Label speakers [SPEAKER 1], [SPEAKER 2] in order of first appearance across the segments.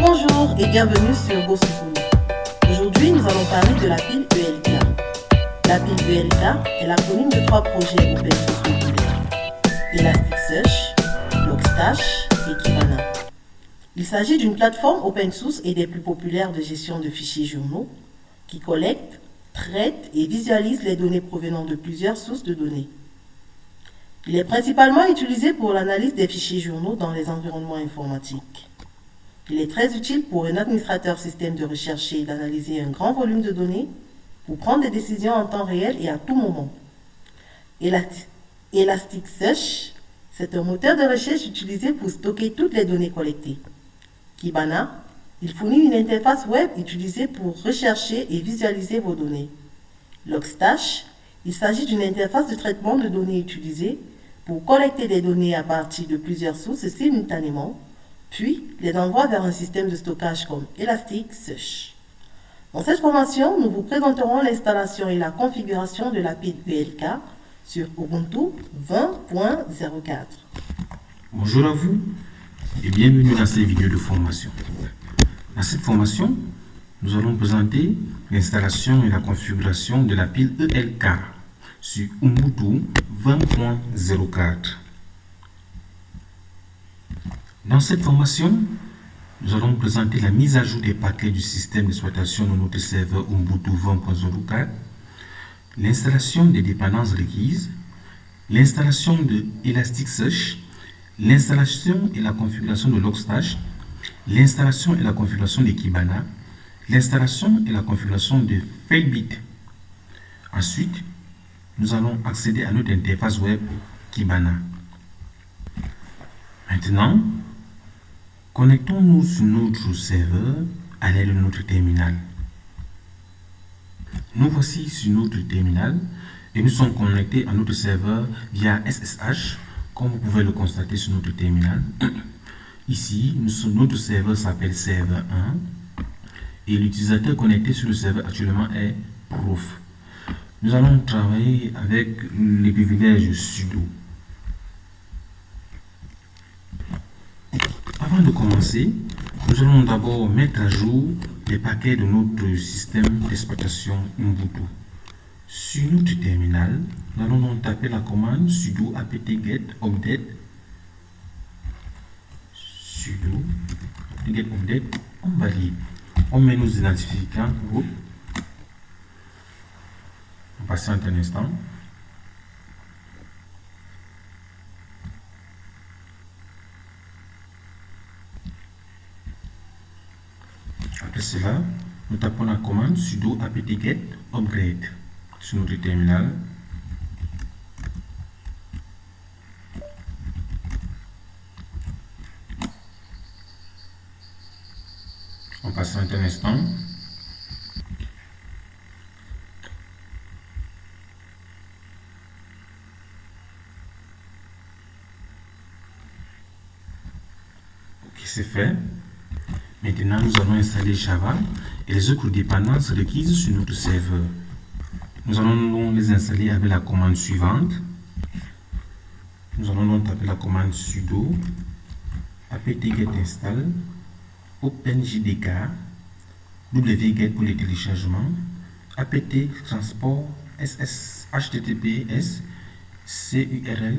[SPEAKER 1] Bonjour et bienvenue sur GoSuku. Aujourd'hui, nous allons parler de la pile ELK. La pile ELK est l'acronyme de 3 projets open source populaires: Elasticsearch, Logstash et Kibana. Il s'agit d'une plateforme open source et des plus populaires de gestion de fichiers journaux qui collecte, traite et visualise les données provenant de plusieurs sources de données. Il est principalement utilisé pour l'analyse des fichiers journaux dans les environnements informatiques. Il est très utile pour un administrateur système de rechercher et d'analyser un grand volume de données pour prendre des décisions en temps réel et à tout moment. Elasticsearch, c'est un moteur de recherche utilisé pour stocker toutes les données collectées. Kibana, il fournit une interface web utilisée pour rechercher et visualiser vos données. Logstash, il s'agit d'une interface de traitement de données utilisée pour collecter des données à partir de plusieurs sources simultanément, puis les envoie vers un système de stockage comme Elasticsearch. Dans cette formation, nous vous présenterons l'installation et la configuration de la pile ELK sur Ubuntu 20.04.
[SPEAKER 2] Bonjour à vous et bienvenue dans cette vidéo de formation. Dans cette formation, nous allons présenter l'installation et la configuration de la pile ELK sur Ubuntu 20.04. Dans cette formation, nous allons présenter la mise à jour des paquets du système d'exploitation de notre serveur Ubuntu 20.04, l'installation des dépendances requises, l'installation de Elasticsearch, l'installation et la configuration de Logstash, l'installation et la configuration de Kibana, l'installation et la configuration de Failbit. Ensuite, nous allons accéder à notre interface web Kibana. Maintenant, connectons-nous sur notre serveur à l'aide de notre terminal. Nous voici sur notre terminal et nous sommes connectés à notre serveur via SSH, comme vous pouvez le constater sur notre terminal. Ici, notre serveur s'appelle serveur 1 et l'utilisateur connecté sur le serveur actuellement est prof. Nous allons travailler avec les privilèges sudo. Avant de commencer, nous allons d'abord mettre à jour les paquets de notre système d'exploitation Ubuntu. Sur notre terminal, nous allons donc taper la commande sudo apt-get update. Sudo apt-get update, on valide. On met nos identifiants groupe. On patiente un instant. Après cela, nous tapons la commande sudo apt-get upgrade sur notre terminal. On patiente un instant. Ok, c'est fait. Maintenant, nous allons installer Java et les autres dépendances requises sur notre serveur. Nous allons donc les installer avec la commande suivante. Nous allons donc taper la commande sudo apt-get install openjdk wget pour les téléchargements apt transport https curl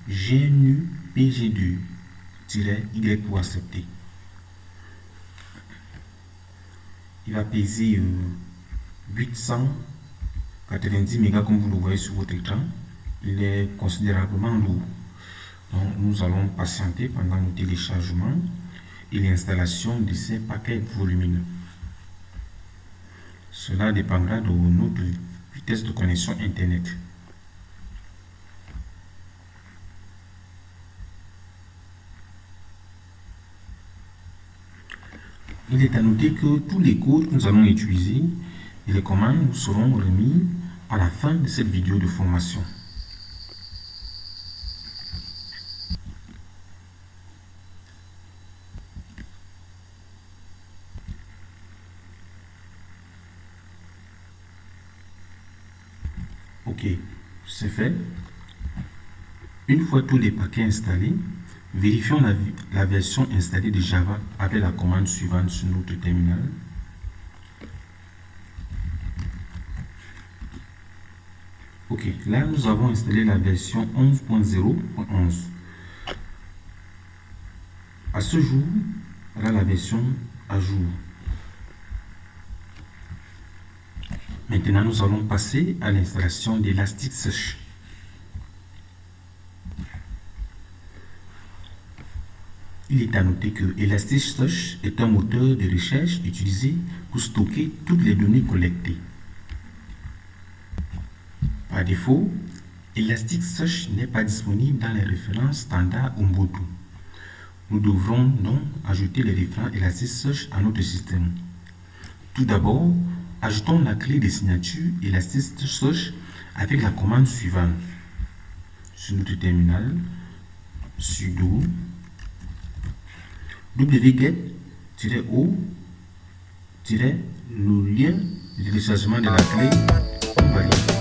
[SPEAKER 2] gnu pg2-y pour accepter. Il va peser 890 mégas comme vous le voyez sur votre écran. Il est considérablement lourd. Donc nous allons patienter pendant le téléchargement et l'installation de ces paquets volumineux. Cela dépendra de notre vitesse de connexion Internet. Il est à noter que tous les codes que nous allons utiliser et les commandes nous seront remis à la fin de cette vidéo de formation. Ok, c'est fait. Une fois tous les paquets installés, Vérifions la version installée de Java avec la commande suivante sur notre terminal. Ok, là nous avons installé la version 11.0.11. À ce jour, là la version à jour. Maintenant, nous allons passer à l'installation d'Elasticsearch. Il est à noter que Elasticsearch est un moteur de recherche utilisé pour stocker toutes les données collectées. Par défaut, Elasticsearch n'est pas disponible dans les références standard Ubuntu. Nous devrons donc ajouter les références Elasticsearch à notre système. Tout d'abord, ajoutons la clé de signature Elasticsearch avec la commande suivante. Sur notre terminal, sudo wget-o le lien de téléchargement de la clé, on valide.